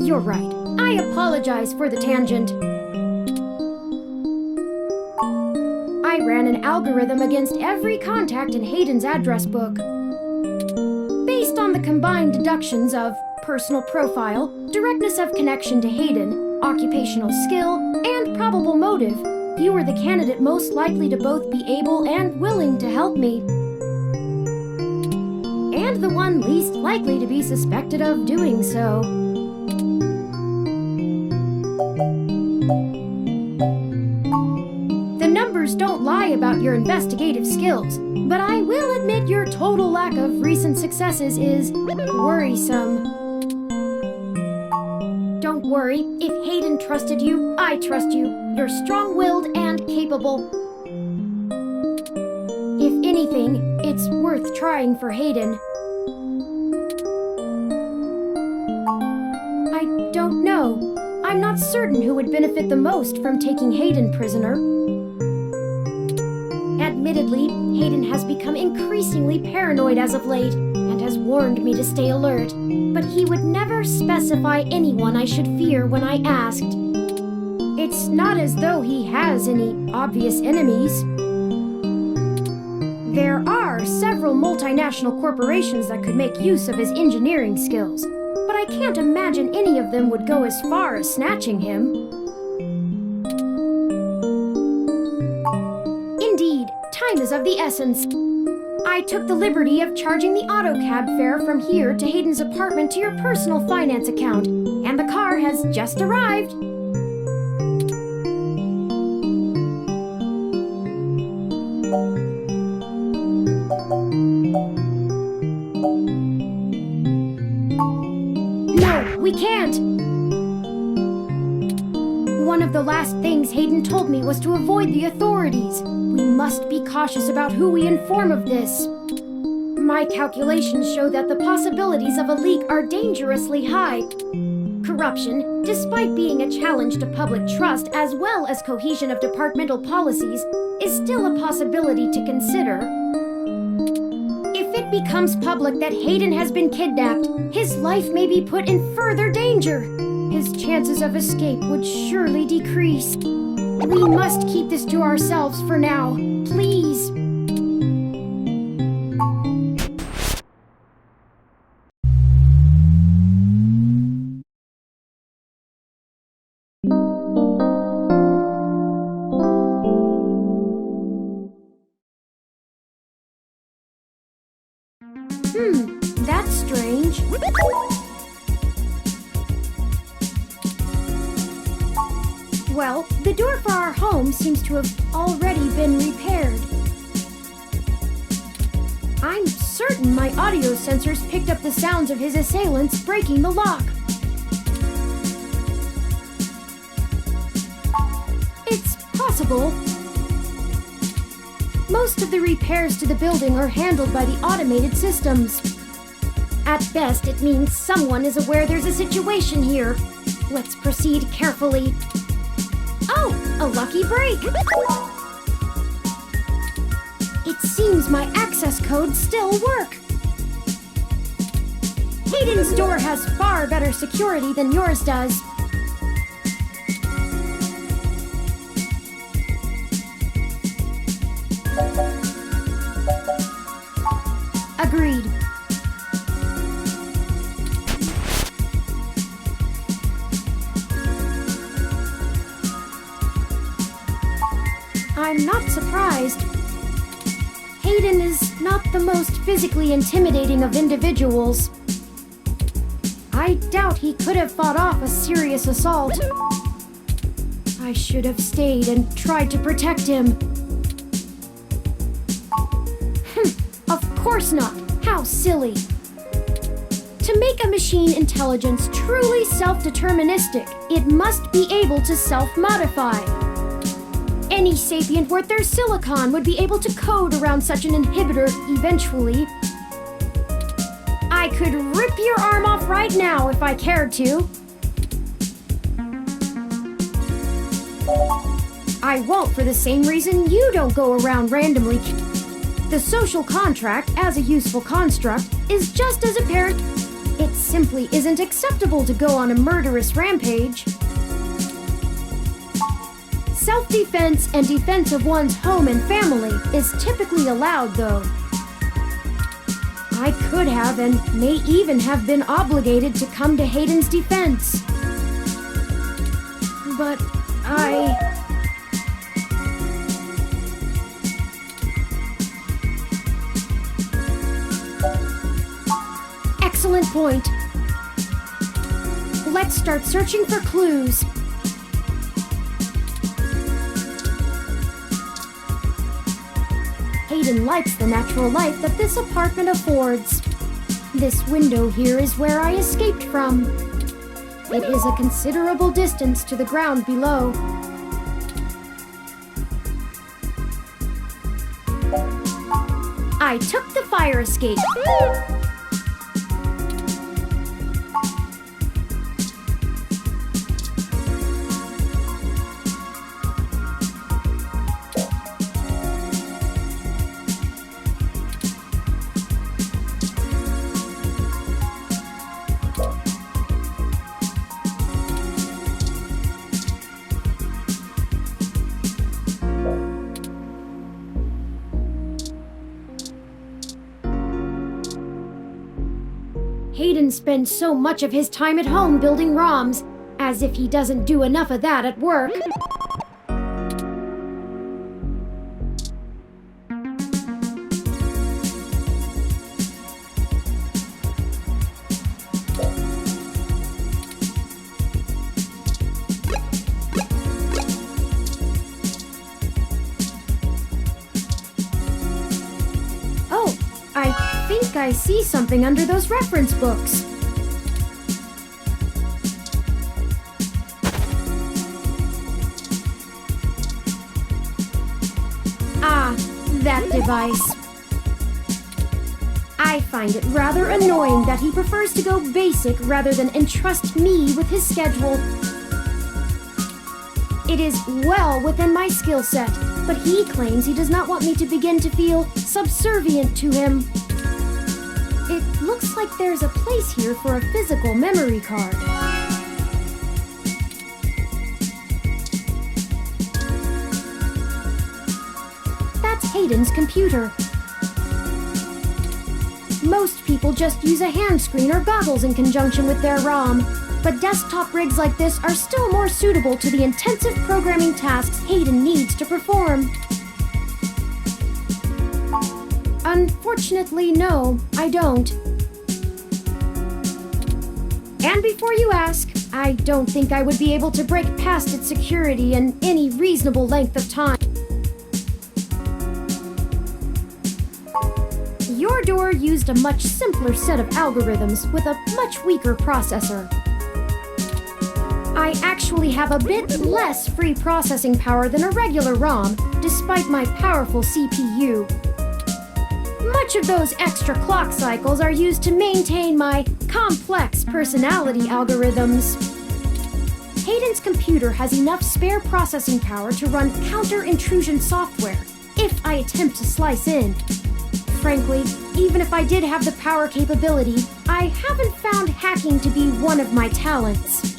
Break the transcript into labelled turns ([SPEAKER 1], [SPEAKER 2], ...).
[SPEAKER 1] You're right. I apologize for the tangent. I ran an algorithm against every contact in Hayden's address book. Based on the combined deductions of personal profile, directness of connection to Hayden, occupational skill, and probable motive, you were the candidate most likely to both be able and willing to help me. And the one least likely to be suspected of doing so. The numbers don't lie about your investigative skills, but I will admit your total lack of recent successes is worrisome. Don't worry, if Hayden trusted you, I trust you. You're strong-willed and capable. If anything, it's worth trying for Hayden. I don't know. I'm not certain who would benefit the most from taking Hayden prisoner. Admittedly, Hayden has become increasingly paranoid as of late, and has warned me to stay alert, but he would never specify anyone I should fear when I asked. It's not as though he has any obvious enemies. There are several multinational corporations that could make use of his engineering skills, but I can't imagine any of them would go as far as snatching him. Indeed, time is of the essence. I took the liberty of charging the autocab fare from here to Hayden's apartment to your personal finance account, and the car has just arrived. No, we can't! One of the last things Hayden told me was to avoid the authorities. We must be cautious about who we inform of this. My calculations show that the possibilities of a leak are dangerously high. Corruption, despite being a challenge to public trust as well as cohesion of departmental policies, is still a possibility to consider. If it becomes public that Hayden has been kidnapped, his life may be put in further danger. His chances of escape would surely decrease. We must keep this to ourselves for now, please. That's strange. Well, the door for our home seems to have already been repaired. I'm certain my audio sensors picked up the sounds of his assailants breaking the lock. It's possible. Most of the repairs to the building are handled by the automated systems. At best, it means someone is aware there's a situation here. Let's proceed carefully. Oh, a lucky break! It seems my access codes still work. Hayden's door has far better security than yours does. Agreed. I'm not surprised. Hayden is not the most physically intimidating of individuals. I doubt he could have fought off a serious assault. I should have stayed and tried to protect him. Of course not. How silly. To make a machine intelligence truly self-deterministic, it must be able to self-modify. Any sapient worth their silicon would be able to code around such an inhibitor eventually. I could rip your arm off right now if I cared to. I won't for the same reason you don't go around randomly. The social contract, as a useful construct, is just as apparent. It simply isn't acceptable to go on a murderous rampage. Self-defense and defense of one's home and family is typically allowed, though. I could have and may even have been obligated to come to Hayden's defense. But Excellent point. Let's start searching for clues. Hayden likes the natural light that this apartment affords. This window here is where I escaped from. It is a considerable distance to the ground below. I took the fire escape. Hayden spends so much of his time at home building ROMs, as if he doesn't do enough of that at work. I see something under those reference books. Ah, that device. I find it rather annoying that he prefers to go basic rather than entrust me with his schedule. It is well within my skill set, but he claims he does not want me to begin to feel subservient to him. It looks like there's a place here for a physical memory card. That's Hayden's computer. Most people just use a hand screen or goggles in conjunction with their ROM, but desktop rigs like this are still more suitable to the intensive programming tasks Hayden needs to perform. Unfortunately, no, I don't. And before you ask, I don't think I would be able to break past its security in any reasonable length of time. Your door used a much simpler set of algorithms with a much weaker processor. I actually have a bit less free processing power than a regular ROM, despite my powerful CPU. Much of those extra clock cycles are used to maintain my complex personality algorithms. Hayden's computer has enough spare processing power to run counter-intrusion software, if I attempt to slice in. Frankly, even if I did have the power capability, I haven't found hacking to be one of my talents.